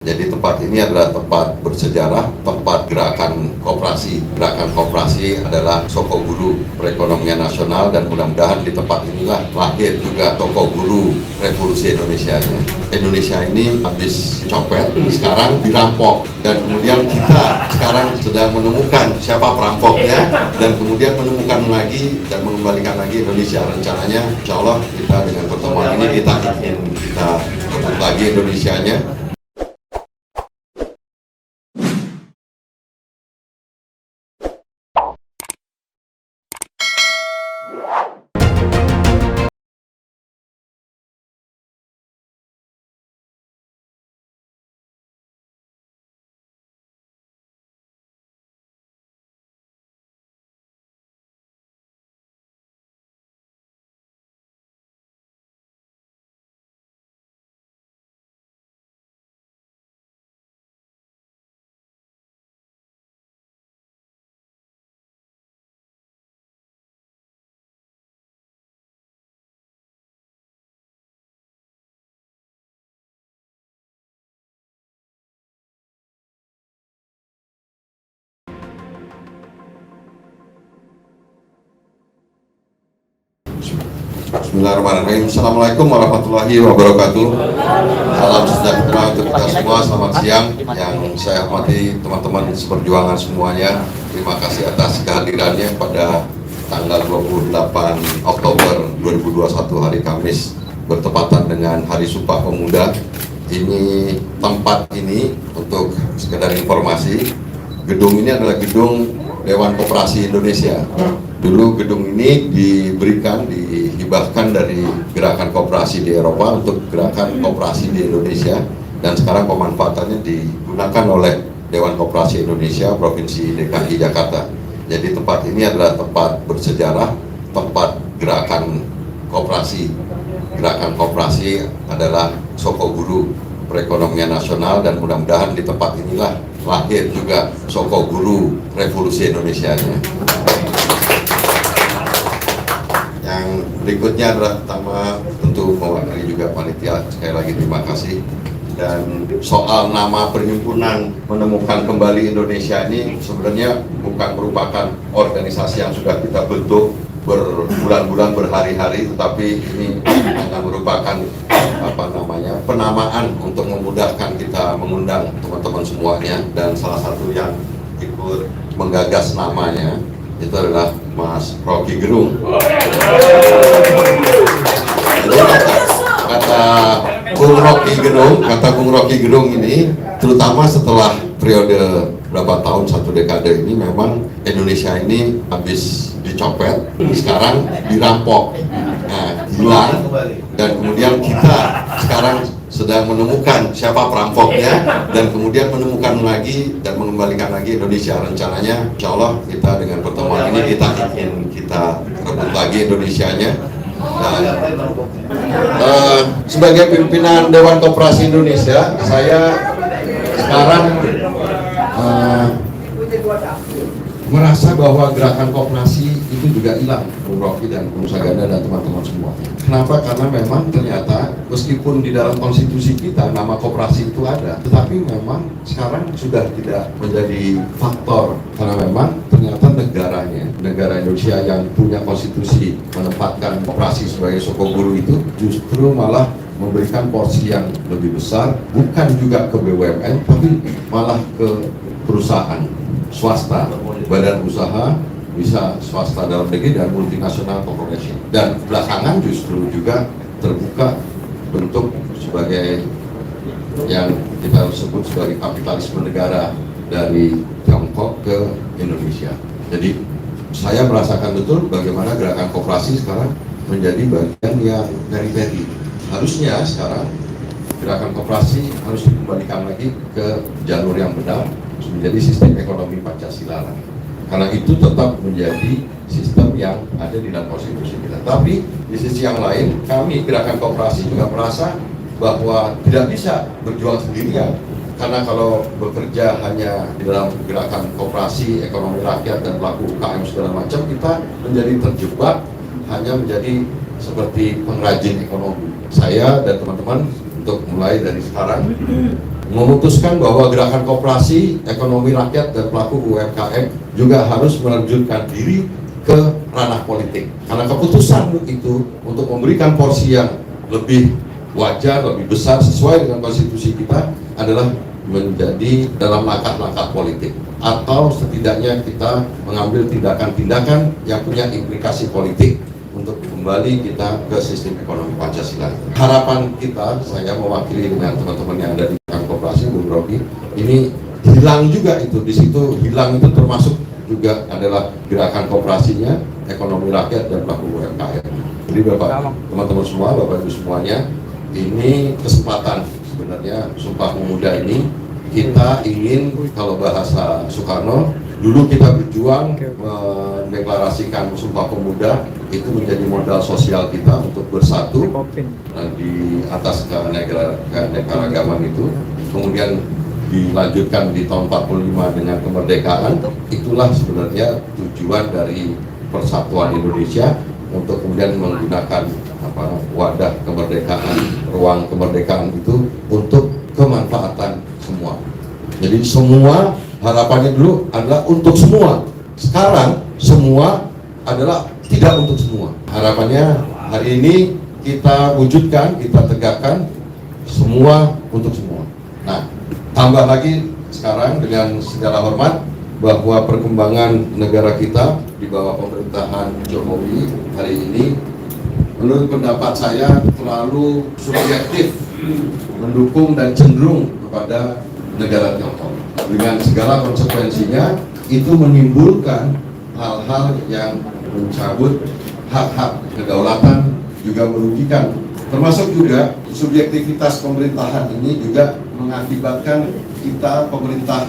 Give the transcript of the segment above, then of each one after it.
Jadi tempat ini adalah tempat bersejarah, tempat gerakan koperasi. Gerakan koperasi adalah soko guru perekonomian nasional, dan mudah-mudahan di tempat inilah lahir juga soko guru revolusi Indonesia. Indonesia ini habis copet, sekarang dirampok, dan kemudian kita sekarang sedang menemukan siapa perampoknya, dan kemudian menemukan lagi dan mengembalikan lagi Indonesia. Rencananya insya Allah kita dengan pertemuan ini kita ingin rebut lagi Indonesianya. Bismillahirrahmanirrahim. Assalamualaikum warahmatullahi wabarakatuh. Salam sejahtera untuk kita semua. Selamat siang. Yang saya hormati teman-teman seperjuangan semuanya. Terima kasih atas kehadirannya pada tanggal 28 Oktober 2021 hari Kamis, bertepatan dengan Hari Sumpah Pemuda. Ini tempat ini, untuk sekedar informasi, gedung ini adalah gedung Dewan Koperasi Indonesia. Dulu gedung ini dihibahkan dari gerakan koperasi di Eropa untuk gerakan koperasi di Indonesia, dan sekarang pemanfaatannya digunakan oleh Dewan Koperasi Indonesia Provinsi DKI Jakarta. Jadi tempat ini adalah tempat bersejarah, tempat gerakan koperasi. Gerakan koperasi adalah soko guru perekonomian nasional, dan mudah-mudahan di tempat inilah lahir juga soko guru revolusi Indonesia. Yang berikutnya adalah pertama tentu mewakili juga panitia, sekali lagi terima kasih. Dan soal nama perhimpunan menemukan kembali Indonesia ini sebenarnya bukan merupakan organisasi yang sudah kita bentuk berbulan-bulan, berhari-hari, tetapi ini hanya merupakan penamaan untuk memudahkan kita mengundang teman-teman semuanya. Dan salah satu yang ikut menggagas namanya itu adalah Mas Rocky Gerung. Jadi kata Bung Rocky Gerung ini, terutama setelah periode berapa tahun, 1 dekade ini, memang Indonesia ini habis dicopet, sekarang dirampok, hilang, dan kemudian kita sekarang sedang menemukan siapa perampoknya, dan kemudian menemukan lagi dan mengembalikan lagi Indonesia. Rencananya insya Allah kita dengan pertemuan ini kita ingin rebut lagi Indonesianya. Dan sebagai pimpinan Dewan Koperasi Indonesia, saya sekarang merasa bahwa gerakan koperasi itu juga hilang, Bung Rocky dan Bung Saganda dan teman-teman semua. Kenapa? Karena memang ternyata meskipun di dalam konstitusi kita nama koperasi itu ada, tetapi memang sekarang sudah tidak menjadi faktor, karena memang ternyata negara Indonesia yang punya konstitusi menempatkan koperasi sebagai soko guru itu justru malah memberikan porsi yang lebih besar, bukan juga ke BUMN, tapi malah ke perusahaan swasta, badan usaha, bisa swasta dalam negeri dan multinasional corporation. Dan belakangan justru juga terbuka bentuk sebagai yang kita sebut sebagai kapitalisme negara dari Tiongkok ke Indonesia. Jadi saya merasakan betul bagaimana gerakan koperasi sekarang menjadi bagian yang periferi. Harusnya sekarang gerakan koperasi harus dikembalikan lagi ke jalur yang benar, menjadi sistem ekonomi Pancasila. Karena itu tetap menjadi sistem yang ada di dalam konstitusi kita. Tapi di sisi yang lain, kami gerakan koperasi juga merasa bahwa tidak bisa berjuang sendirian. Karena kalau bekerja hanya di dalam gerakan koperasi, ekonomi rakyat, dan pelaku UKM segala macam, kita menjadi terjebak hanya menjadi seperti pengrajin ekonomi. Saya dan teman-teman untuk mulai dari sekarang memutuskan bahwa gerakan koperasi, ekonomi rakyat, dan pelaku UMKM juga harus menerjunkan diri ke ranah politik. Karena keputusan itu untuk memberikan porsi yang lebih wajar, lebih besar sesuai dengan konstitusi kita adalah menjadi dalam langkah-langkah politik, atau setidaknya kita mengambil tindakan-tindakan yang punya implikasi politik untuk kembali kita ke sistem ekonomi Pancasila. Harapan kita, saya mewakili dengan teman-teman yang ada di koperasi, Bung Rocky, ini hilang juga itu. Di situ hilang itu termasuk juga adalah gerakan koperasinya, ekonomi rakyat, dan pelaku UMKM. Jadi Bapak, teman-teman semua, Bapak Ibu semuanya, ini kesempatan sebenarnya Sumpah Pemuda ini kita ingin, kalau bahasa Soekarno, dulu kita berjuang mendeklarasikan Sumpah Pemuda itu menjadi modal sosial kita untuk bersatu di atas keanekaragaman itu. Kemudian dilanjutkan di tahun 45 dengan kemerdekaan. Itulah sebenarnya tujuan dari persatuan Indonesia, untuk kemudian menggunakan wadah kemerdekaan, ruang kemerdekaan itu untuk kemanfaatan semua. Jadi semua, harapannya dulu adalah untuk semua. Sekarang semua adalah tidak untuk semua. Harapannya hari ini kita wujudkan, kita tegakkan semua untuk semua. Nah, tambah lagi sekarang dengan segala hormat bahwa perkembangan negara kita di bawah pemerintahan Jokowi hari ini, menurut pendapat saya terlalu subjektif mendukung dan cenderung kepada negara Tiongkok. Dengan segala konsekuensinya, itu menimbulkan hal-hal yang mencabut hak-hak kedaulatan, juga merugikan. Termasuk juga subjektivitas pemerintahan ini juga mengakibatkan kita, pemerintah,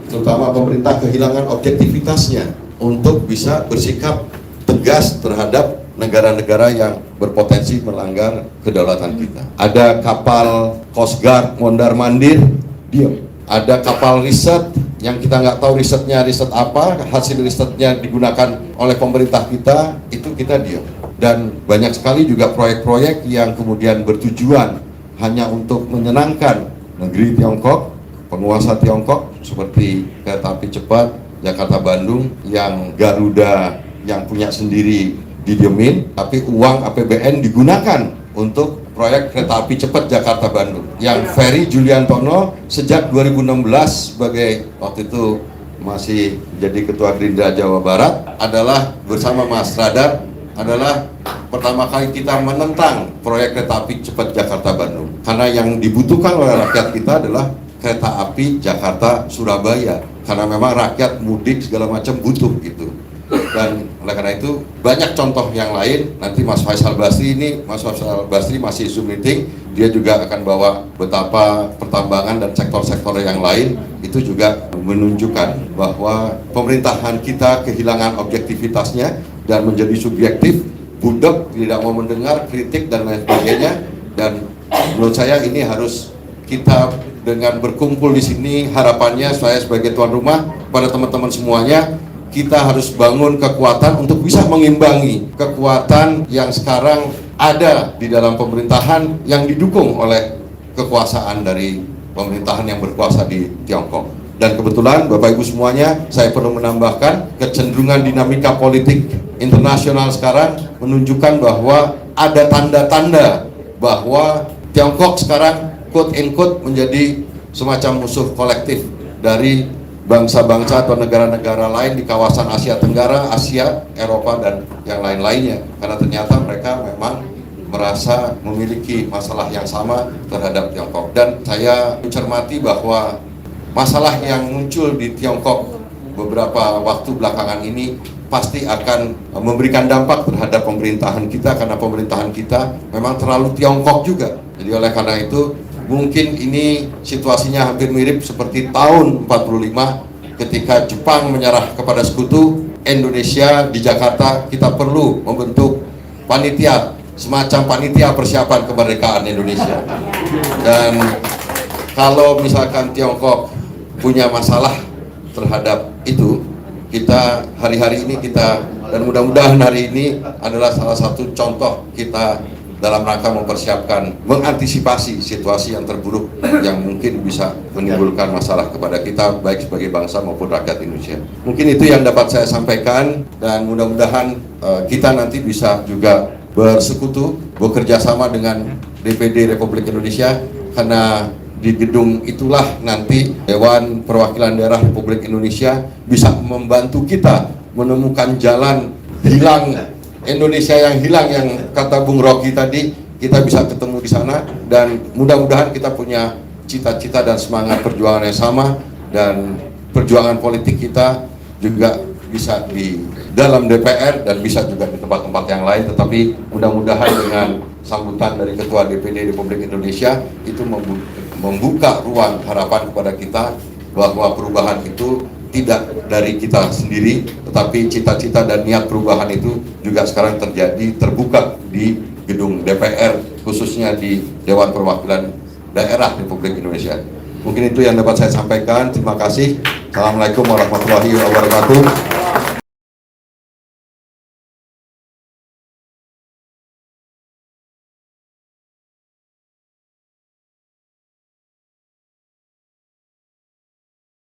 terutama pemerintah, kehilangan objektivitasnya untuk bisa bersikap tegas terhadap negara-negara yang berpotensi melanggar kedaulatan kita. Ada kapal Coast Guard mondar-mandir, diam. Ada kapal riset yang kita nggak tahu risetnya riset apa, hasil risetnya digunakan oleh pemerintah kita, itu kita diam. Dan banyak sekali juga proyek-proyek yang kemudian bertujuan hanya untuk menyenangkan negeri Tiongkok, penguasa Tiongkok, seperti kereta api cepat Jakarta-Bandung yang Garuda yang punya sendiri didiemin, tapi uang APBN digunakan untuk proyek kereta api cepat Jakarta-Bandung. Yang Ferry Juliantono sejak 2016 sebagai waktu itu masih jadi Ketua Gerindra Jawa Barat adalah bersama Mas Radar adalah pertama kali kita menentang proyek kereta api cepat Jakarta-Bandung. Karena yang dibutuhkan oleh rakyat kita adalah kereta api Jakarta-Surabaya. Karena memang rakyat mudik segala macam butuh gitu. Dan oleh karena itu banyak contoh yang lain. Nanti Mas Faisal Basri masih Zoom meeting, dia juga akan bawa betapa pertambangan dan sektor-sektor yang lain itu juga menunjukkan bahwa pemerintahan kita kehilangan objektivitasnya dan menjadi subjektif, budek, tidak mau mendengar kritik dan lain sebagainya. Dan menurut saya ini harus kita dengan berkumpul di sini, harapannya saya sebagai tuan rumah pada teman-teman semuanya, kita harus bangun kekuatan untuk bisa mengimbangi kekuatan yang sekarang ada di dalam pemerintahan yang didukung oleh kekuasaan dari pemerintahan yang berkuasa di Tiongkok. Dan kebetulan Bapak Ibu semuanya, saya perlu menambahkan kecenderungan dinamika politik internasional sekarang menunjukkan bahwa ada tanda-tanda bahwa Tiongkok sekarang quote-unquote menjadi semacam musuh kolektif dari bangsa-bangsa atau negara-negara lain di kawasan Asia Tenggara, Asia, Eropa, dan yang lain-lainnya. Karena ternyata mereka memang merasa memiliki masalah yang sama terhadap Tiongkok. Dan saya mencermati bahwa masalah yang muncul di Tiongkok beberapa waktu belakangan ini pasti akan memberikan dampak terhadap pemerintahan kita, karena pemerintahan kita memang terlalu Tiongkok juga. Jadi oleh karena itu mungkin ini situasinya hampir mirip seperti tahun 45 ketika Jepang menyerah kepada sekutu. Indonesia di Jakarta kita perlu membentuk panitia, semacam panitia persiapan kemerdekaan Indonesia. Dan kalau misalkan Tiongkok punya masalah terhadap itu, kita hari-hari ini kita, dan mudah-mudahan hari ini adalah salah satu contoh kita dalam rangka mempersiapkan, mengantisipasi situasi yang terburuk yang mungkin bisa menimbulkan masalah kepada kita baik sebagai bangsa maupun rakyat Indonesia. Mungkin itu yang dapat saya sampaikan, dan mudah-mudahan kita nanti bisa juga bersekutu, bekerja sama dengan DPD Republik Indonesia, karena di gedung itulah nanti Dewan Perwakilan Daerah Republik Indonesia bisa membantu kita menemukan jalan hilang Indonesia yang hilang, yang kata Bung Rocky tadi, kita bisa ketemu di sana, dan mudah-mudahan kita punya cita-cita dan semangat perjuangan yang sama, dan perjuangan politik kita juga bisa di dalam DPR dan bisa juga di tempat-tempat yang lain. Tetapi mudah-mudahan dengan sambutan dari Ketua DPD Republik Indonesia itu membuka ruang harapan kepada kita bahwa perubahan itu tidak dari kita sendiri, tetapi cita-cita dan niat perubahan itu juga sekarang terbuka di gedung DPR, khususnya di Dewan Perwakilan Daerah Republik Indonesia. Mungkin itu yang dapat saya sampaikan. Terima kasih. Assalamualaikum warahmatullahi wabarakatuh.